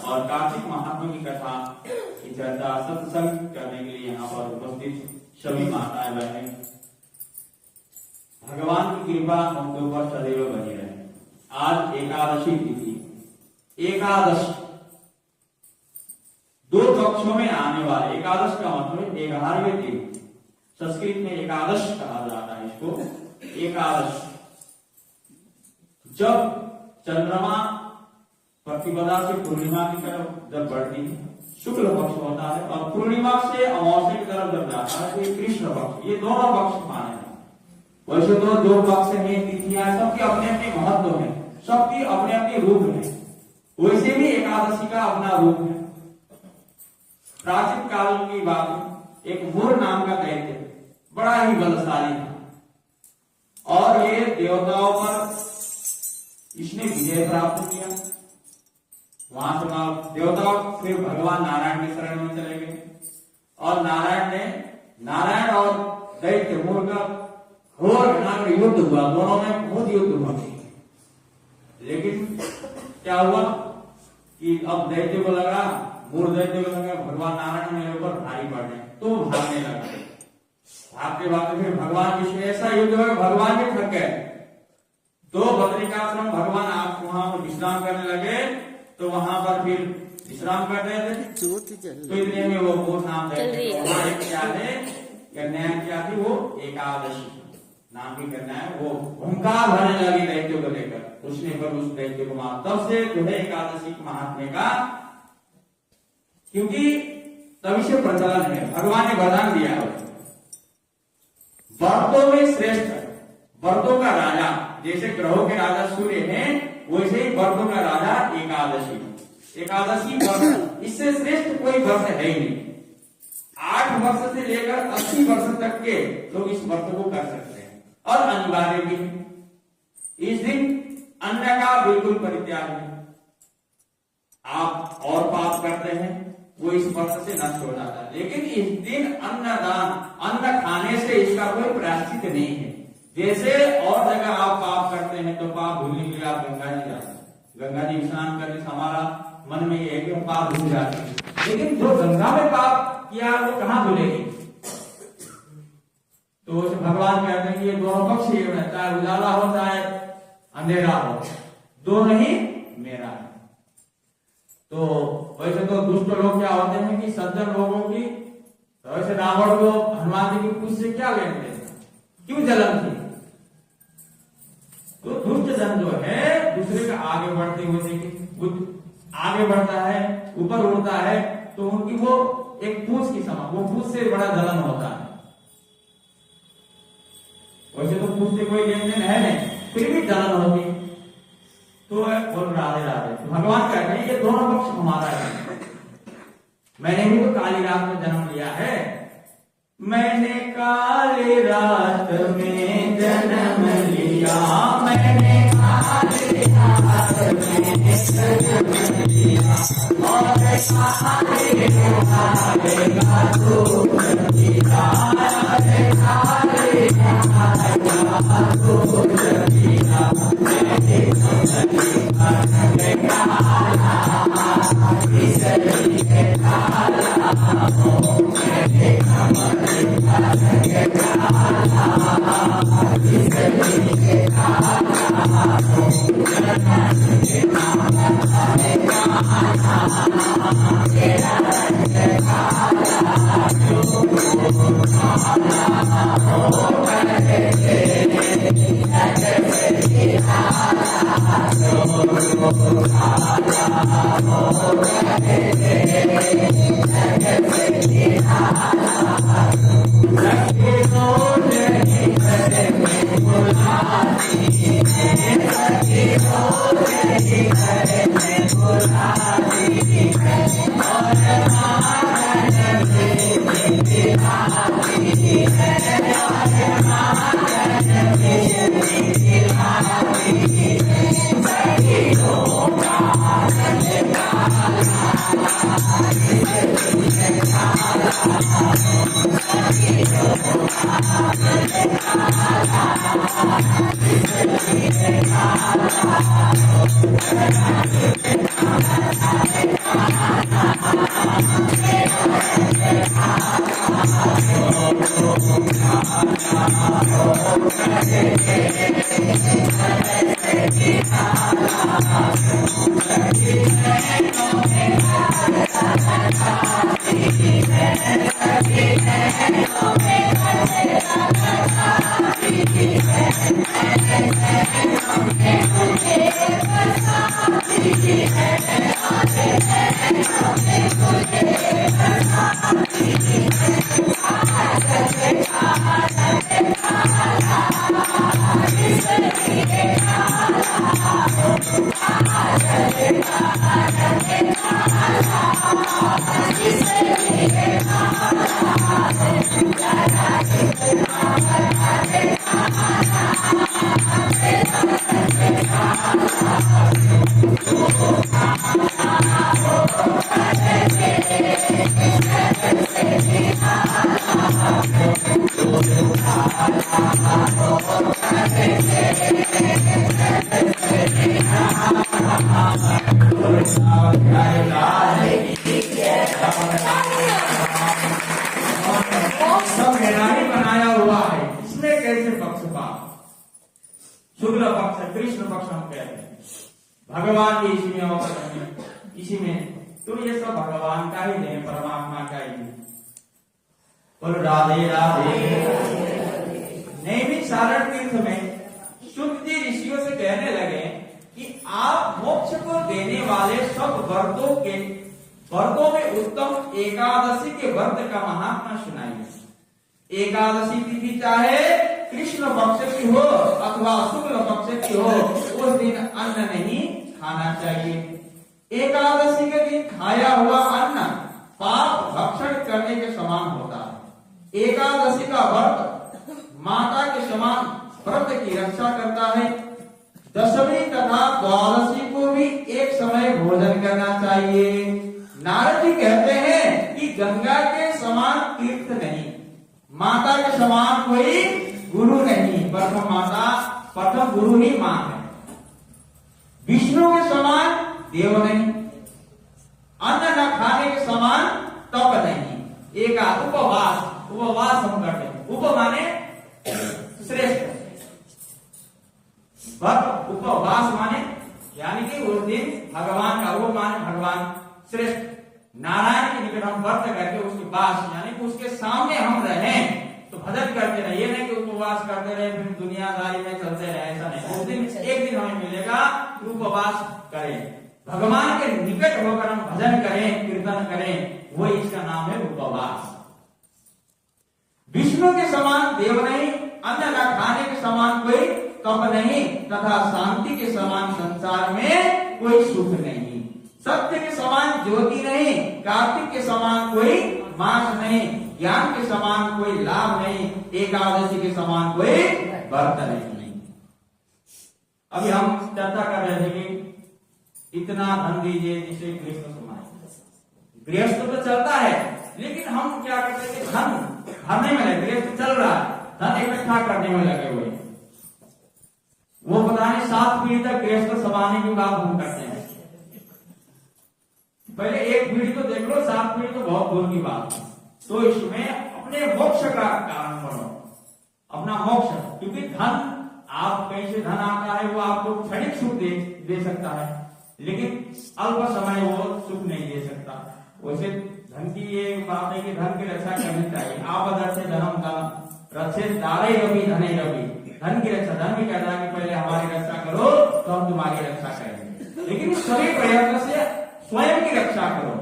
और कार्तिक महात्मा की कथा की चर्चा सत्संग करने के लिए यहाँ पर उपस्थित सभी माताएं बहनें, भगवान की कृपा उनके ऊपर सदैव बनी रहे। आज एकादशी तिथि, एकादश दो पक्षों में आने वाले, एकादश का मतलब 11वें दिन, संस्कृत में एकादश कहा जाता है इसको। एकादश जब चंद्रमा प्रतिपदा से पूर्णिमा की तरफ जब बढ़ती है, शुक्ल पक्ष होता है, और पूर्णिमा से अमावस्या की तरफ जब जाता है तो ये कृष्ण पक्ष, ये दोनों पक्ष माने हैं। वैसे तो जो पक्ष है तिथियां सबकी अपने अपने महत्व है, सबकी अपने अपने रूप है, वैसे भी एकादशी का अपना रूप है। प्राचीन काल की बात है, एक मूर नाम का दैत्य बड़ा ही बलशाली था और ये देवताओं पर इसने विजय प्राप्त किया। वहां से देवता फिर भगवान नारायण की शरण में चले गए और नारायण और दैत्य मूर का घोर भयंकर युद्ध हुआ, दोनों में बहुत युद्ध हुआ। लेकिन क्या हुआ कि अब दैत्य को लगा, मूर दैत्य को लगा भगवान नारायण मेरे ऊपर भारी पड़ गए, तो भागने लगा। भागते भागते फिर भगवान की ऐसा युद्ध हुआ, भगवान भी थक गए। तो बद्रिकाश्रम भगवान आप वहां पर विश्राम करने लगे, तो वहां पर फिर विश्राम कर रहे थे। तो इतने में वो मूर नाम क्या थी, वो एकादशी नाम की करना है, वो हुंकार भरने लगी दैत्यों को लेकर, उसने पर उस दैत्य को मार। तब से जो है एकादशी के महात्म्य का, क्योंकि तभी से प्रचलन है। भगवान ने वरदान दिया है, वर्तों में श्रेष्ठ, वर्तों का राजा, जैसे ग्रहों के राजा सूर्य हैं, वैसे ही वर्तों का राजा एकादशी। एकादशी वर्ष, इससे श्रेष्ठ कोई वर्ष है ही नहीं। 8 वर्ष से लेकर 80 वर्ष तक के लोग इस व्रत को कर सकते हैं और अनिवार्य भी है। इस दिन अन्न का बिल्कुल परित्याग है। आप और पाप करते हैं वो इस व्रत से नष्ट हो जाता है, लेकिन इस दिन अन्नदान, अन्न खाने से इसका कोई प्रायश्चित नहीं है। जैसे और जगह आप पाप करते हैं तो पाप भूलने के लिए आप गंगा जी जाते हैं, गंगा जी स्नान करने से हमारा मन में ये है कि हम पाप भूल जाते हैं, लेकिन जो गंगा में पाप किया वो कहाँ भूलेगी। तो भगवान कहते हैं कि ये दोनों पक्ष ही है, चाहे उजाला हो चाहे अंधेरा हो, दोनों ही मेरा है। तो वैसे तो दुष्ट लोग क्या होते हैं कि सज्जन लोगों की, तो वैसे रावण को हनुमान जी की पूछ से क्या लेते हैं, क्यों जलन थी, क्योंकि वो एक पूछ की समान, वो पूछ से बड़ा जलन होता है। वैसे तो पूछ से कोई लेन देन है नहीं, फिर भी जलन होती। तो बोल राधे राधे। तो भगवान कहते हैं ये दोनों पक्ष हमारा है। मैंने भी तो काली रात में जन्म लिया है, मैंने काली रात में जन्म लिया, मैंने काली रात में जन्म लिया, और काली रात का दूध पिया, काली रात का दूध पिया, मैंने कमली काला इसलिए काला हो, मैंने कमली इसलिए काला हो, तेरा रंग काला हो, संवैधानिक बनाया हुआ है, इसमें कैसे पक्षपात? शुक्ल पक्ष, कृष्ण पक्ष हम कहते हैं, भगवान की इसी में अवसर, इसी में, तो ये सब भगवान का ही है, परमात्मा का ही है। बोलो राधे राधे। नैमिष सारण तीर्थ में शुद्ध जी ऋषियों से कहने लगे कि आप मोक्ष को देने वाले सब व्रतों में उत्तम एकादशी के व्रत का महात्मा सुनाइए। एकादशी तिथि चाहे कृष्ण पक्ष की हो अथवा शुक्ल पक्ष की हो, उस दिन अन्न नहीं खाना चाहिए। एकादशी के दिन खाया हुआ अन्न पाप भक्षण करने के समान होता है। एकादशी का व्रत माता के समान व्रत की रक्षा करता है। दशमी तथा द्वादशी को भी एक समय भोजन करना चाहिए। नारद जी कहते हैं कि गंगा के समान तीर्थ नहीं, माता के समान कोई गुरु नहीं, प्रथम गुरु ही मां है। विष्णु के समान देव नहीं, अन्न न खाने के समान तप नहीं। एक उपवास हम करते हैं। उप माने श्रेष्ठ, उपवास माने यानी कि उस दिन भगवान का रूप माने भगवान श्रेष्ठ नारायण के निकट हम व्रत करके उसके पास यानी कि उसके सामने हम रहें, तो भजन करते रहे। ये नहीं कि उपवास करते रहे फिर दुनियादारी में चलते रहे, ऐसा नहीं। उस दिन एक दिन हमें मिलेगा उपवास करें। भगवान के निकट होकर हम भजन करें, कीर्तन करें, वो इसका नाम है उपवास। विष्णु के समान देव नहीं, अन्न न खाने के समान कोई कप नहीं, तथा शांति के समान संसार में कोई सुख नहीं, सत्य के समान ज्योति नहीं, कार्तिक के समान कोई मास नहीं, ज्ञान के समान कोई लाभ नहीं, एकादशी के समान कोई व्रत नहीं। अभी हम चर्चा कर रहे थे कि इतना धन दीजिए जिसे गृहस्थ समाए। गृहस्थ तो चलता है, लेकिन हम क्या करते हैं, धन भरने में लगे, गृहस्थ चल रहा है, धन इकट्ठा करने में लगे हुए। वो पता नहीं 7 पीढ़ी तक गृहस्थ समाने की बात हम करते हैं। पहले 1 पीढ़ी तो देख लो, 7 पीढ़ी तो बहुत दूर की बात है। तो इसमें अपने मोक्ष का कारण करो, अपना मोक्ष, क्योंकि धन आप कहीं से धन आता है वो आपको क्षणिक सुख दे सकता है, लेकिन अल्प समय वो सुख नहीं दे सकता। वैसे धन की ये बात है कि धन की रक्षा करनी चाहिए। आप से धनम धन रक्षे दारे रवि धने रवि, धन की रक्षा, धन भी कहता है कि पहले हमारी रक्षा करो तो हम तुम्हारी रक्षा करेंगे, लेकिन सभी प्रयत्न से स्वयं की रक्षा करो।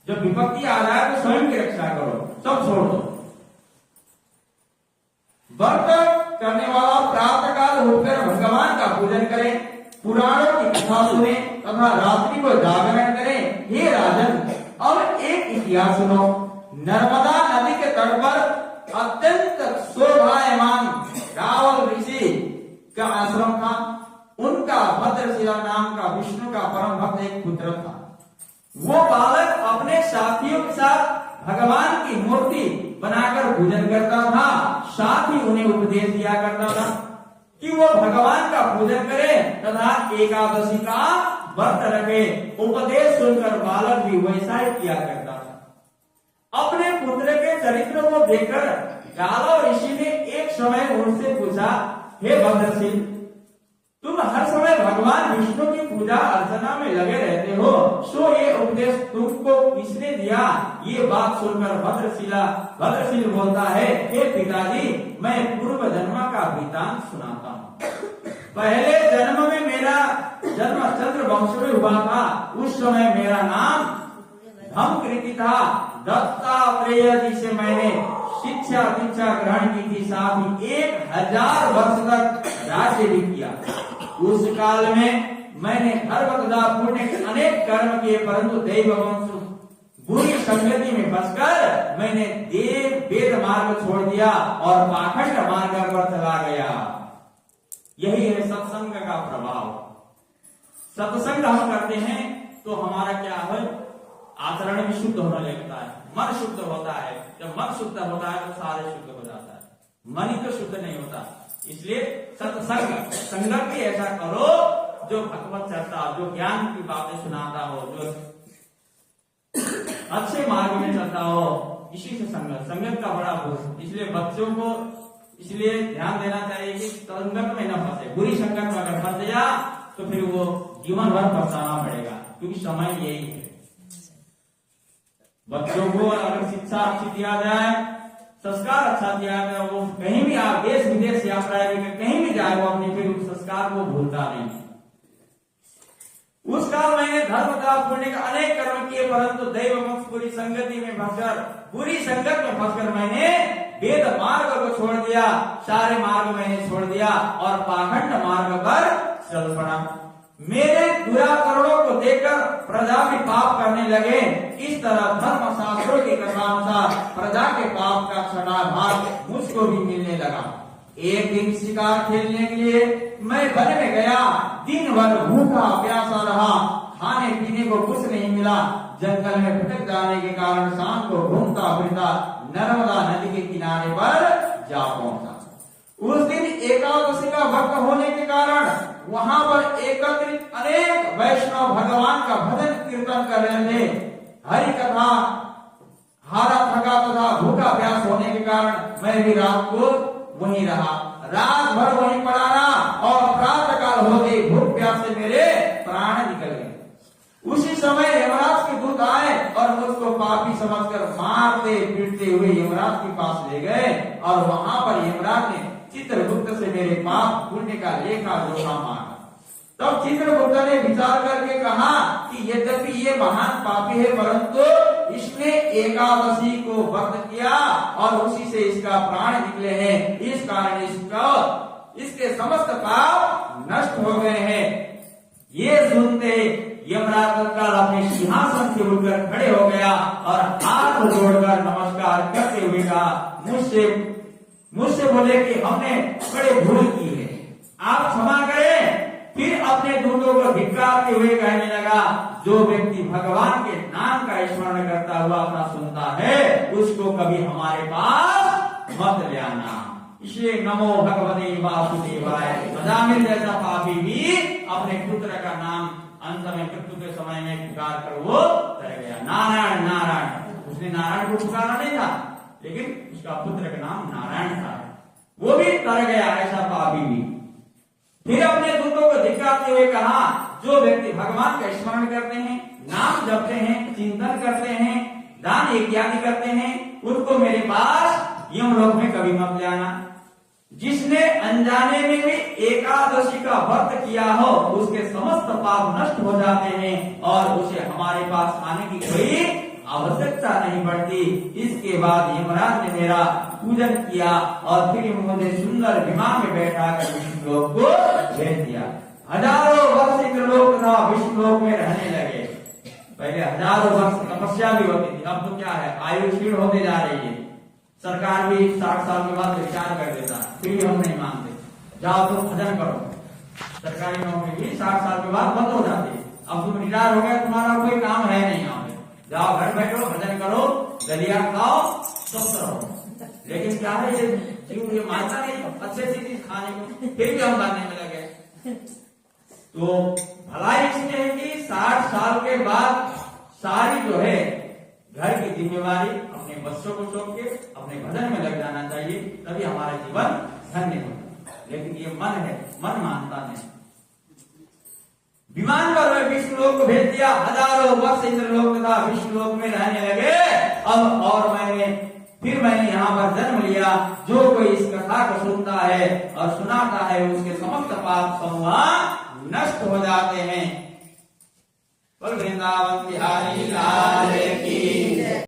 जब विपत्ति आ जाए तो स्वयं की रक्षा करो, सब छोड़ दो। व्रत करने वाला प्रातः काल उठकर भगवान का पूजन करे, पुराणों की कथा सुने तथा रात्रि को जागरण करे। हे राजन, अब एक इतिहास सुनो। नर्मदा नदी के तट पर अत्यंत शोभायमान रावल ऋषि का आश्रम था। उनका भद्रशिला नाम का विष्णु का परम भक्त एक पुत्र था। वो बालक अपने साथियों के साथ भगवान की मूर्ति बनाकर पूजन करता था, साथ ही उन्हें उपदेश दिया करता था कि वो भगवान का पूजन करे तथा एकादशी का व्रत रखे। उपदेश सुनकर बालक भी वैसा ही किया करता था। अपने पुत्र के चरित्र को देखकर गालव ऋषि ने एक समय उनसे पूछा, हे भद्रशील, तुम हर समय भगवान विष्णु की पूजा अर्चना में लगे रहते हो, सो ये उपदेश तुमको किसने दिया? ये बात सुनकर भद्रशील बोलता है, हे पिताजी, मैं पूर्व जन्म का वृतांत सुनाता हूँ। पहले जन्म में मेरा जन्म चंद्र वंश में हुआ था। उस समय मेरा नाम धमकृति था। दत्तात्रेय जी से मैंने शिक्षा दीक्षा ग्रहण की थी, साथ ही 1000 वर्ष तक राज्य भी किया। उस काल में मैंने धर्म तथा पुण्य के अनेक कर्म किए, परंतु दैव वंश बुरी संगति में फंसकर मैंने देव वेद मार्ग छोड़ दिया और पाखंड मार्ग पर चला गया। यही है सत्संग का प्रभाव। सत्संग हम करते हैं तो हमारा क्या है, आचरण भी शुद्ध होने लगता है, मन शुद्ध होता है। जब मन शुद्ध होता है तो सारे शुद्ध हो जाता है। मन ही तो शुद्ध नहीं होता। इसलिए सत्संग, संगत भी ऐसा करो जो भगवत चर्चा, जो ज्ञान की बातें सुनाता हो, जो अच्छे मार्ग में चलता हो, इसी से संगत का बड़ा भूल। इसलिए बच्चों को इसलिए ध्यान देना चाहिए कि संगत में न फंसे। बुरी संगत में अगर फंस गया तो फिर वो जीवन भर पछताना पड़ेगा, क्योंकि समय यही है। बच्चों को अगर शिक्षा अच्छी दिया जाए, संस्कार अच्छा दिया जाए, वो कहीं भी आप देश विदेश यात्रा कहीं भी जाए, वो अपने फिर उस संस्कार को भूलता नहीं। उस काल मैंने धर्म तथा पुण्य का अनेक कर्म किए, परंतु दैव वंश बुरी संगति में फंसकर, बुरी संगत में फंसकर मैंने वेद मार्ग को छोड़ दिया, सारे मार्ग मैंने छोड़ दिया और पाखंड मार्ग पर चल पड़ा। मेरे दुराकरणों को देखकर प्रजा भी पाप करने लगे। इस तरह धर्म शास्त्रों के कथानुसार प्रजा के पाप का छठा भाग मुझको भी मिलने लगा। एक दिन शिकार खेलने के लिए मैं वन में गया। दिन भर भूखा प्यासा रहा, खाने पीने को कुछ नहीं मिला। जंगल में भटक जाने के कारण शाम को घूमता फिरता नर्मदा नदी के किनारे पर जा पहुंचा। उस दिन एकादशी का व्रत होने के कारण वहां पर एकत्रित अनेक वैष्णव भगवान का भजन कीर्तन कर रहे थे। हरि कथा हारा थका तथा भूखा प्यास होने के कारण मैं भी रात को वहीं रहा। रात भर वहीं पड़ा रहा और प्रातः काल होते भूख प्यास से मेरे प्राण निकल गए। उसी समय यमराज के दूत आए और मुझको पापी समझकर मारते पीटते हुए यमराज के पास ले गए और वहां पर यमराज ने चित्रगुप्त से मेरे पाप पुण्य का लेखा जोखा मांगा। तब चित्रगुप्त ने विचार करके कहा कि यद्यपि ये महान पापी है, परंतु इसने एकादशी को व्रत किया और उसी से इसका प्राण निकले हैं, इस कारण इसके समस्त पाप नष्ट हो गए हैं। ये सुनते यमराज तत्काल अपने सिंहासन से उठकर खड़े हो गया और हाथ जोड़कर नमस्कार करते हुए कहा, मुझसे बोले कि हमने बड़े भूल की है, आप क्षमा करें। फिर अपने दूतों को धिक्कारते हुए कहने लगा, जो व्यक्ति भगवान के नाम का स्मरण करता हुआ अपना सुनता है, उसको कभी हमारे पास मत ले आना। इसलिए नमो भगवते वासुदेवाय। अजामिल जैसा पापी भी अपने पुत्र का नाम अंत में मृत्यु के समय में पुकार कर वो तर गया, नारायण नारायण। उसने नारायण को पुकारा नहीं था, लेकिन उसका पुत्र का नाम नारायण था, वो भी तर गया, ऐसा पापी भी। फिर अपने दूतों को धिक्कारते हुए कहा, जो व्यक्ति भगवान का स्मरण करते हैं, नाम जपते हैं, चिंतन करते हैं, दान यज्ञ करते हैं, उनको मेरे पास यमलोक में कभी मत ले आना। जिसने अनजाने में भी एकादशी का व्रत किया हो, उसके समस्त पाप नष्ट हो जाते हैं और उसे हमारे पास आने की कोई आवश्यकता नहीं पड़ती। इसके बाद यमराज ने मेरा पूजन किया और फिर मुझे सुंदर विमान में बैठा कर विष्णुलोक को भेज दिया। हजारों वर्ष इंद्रलोक तथा विष्णुलोक में रहने लगे। पहले हजारों वर्ष तपस्या भी होती थी, अब तो क्या है, आयु क्षीण होते जा रही है। सरकार भी 60 साल के बाद विचार कर देता, फिर भी हम नहीं मानते, जाओ तुम भजन करो। सरकारी नौकरी भी 60 साल के बाद बंद हो जाती है। अब तुम रिटायर हो गए, तुम्हारा कोई काम है नहीं, यहाँ पे जाओ घर बैठो, भजन करो, दलिया खाओ, स्वस्थ रहो। लेकिन क्या है, ये मानता नहीं अच्छे अच्छी चीज खाने को, फिर भी हम मानने में लगे। तो भलाई इसमें है कि 60 साल के बाद सारी जो है घर की जिम्मेवारी अपने बच्चों को सौंप के अपने भजन में लग जाना चाहिए, तभी हमारा जीवन धन्य होगा। लेकिन ये मन है, मन मानता नहीं। विमान पर विष्णुलोक को भेज दिया। हजारों वर्ष इंद्रलोक तथा विष्णुलोक में रहने लगे। अब और मैंने यहाँ पर जन्म लिया। जो कोई इस कथा को सुनता है और सुनाता है, उसके समस्त पाप समूह नष्ट हो जाते हैं। वृंदावन बिहारी लाल